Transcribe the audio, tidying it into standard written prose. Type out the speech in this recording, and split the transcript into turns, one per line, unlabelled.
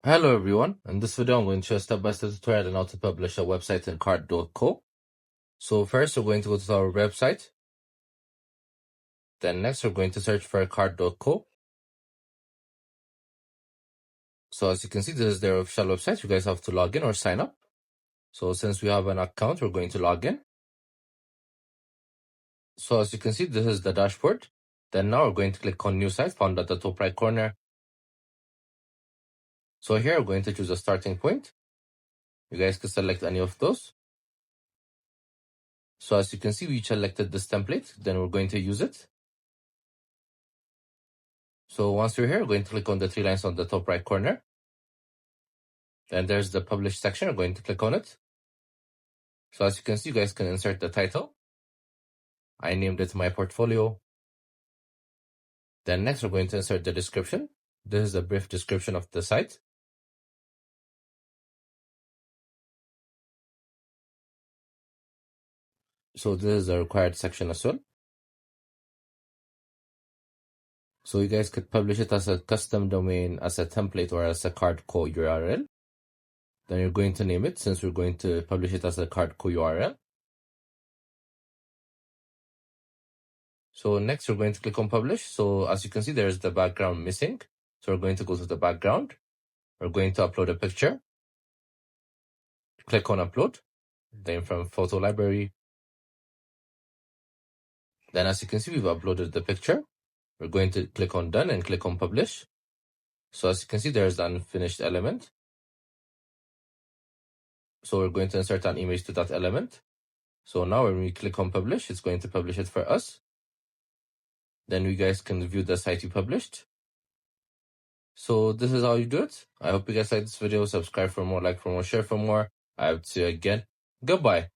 Hello everyone, in this video I'm going to show a step-by-step tutorial on how to publish a website in card.co. So first we're going to go to our website, then next we're going to search for card.co. So as you can see, this is their official website. You guys have to log in or sign up. So since we have an account, we're going to log in. So as you can see, this is the dashboard. Then now we're going to click on new site found at the top right corner. So here we're going to choose a starting point. You guys can select any of those. So as you can see, we selected this template, then we're going to use it. So once you're here, we're going to click on the three lines on the top right corner. Then there's the publish section. We're going to click on it. So as you can see, you guys can insert the title. I named it my portfolio. Then next, we're going to insert the description. This is a brief description of the site. So this is the required section as well. So you guys could publish it as a custom domain, as a template, or as a card co URL. Then you're going to name it, since we're going to publish it as a card co URL. So next we're going to click on publish. So as you can see, there's the background missing. So we're going to go to the background. We're going to upload a picture. Click on upload. Then from photo library. Then as you can see, we've uploaded the picture. We're going to click on done and click on publish. So as you can see, there's the unfinished element. So we're going to insert an image to that element. So now when we click on publish, it's going to publish it for us. Then you guys can view the site you published. So this is how you do it. I hope you guys like this video. Subscribe for more, like for more, share for more. I hope to see you again. Goodbye.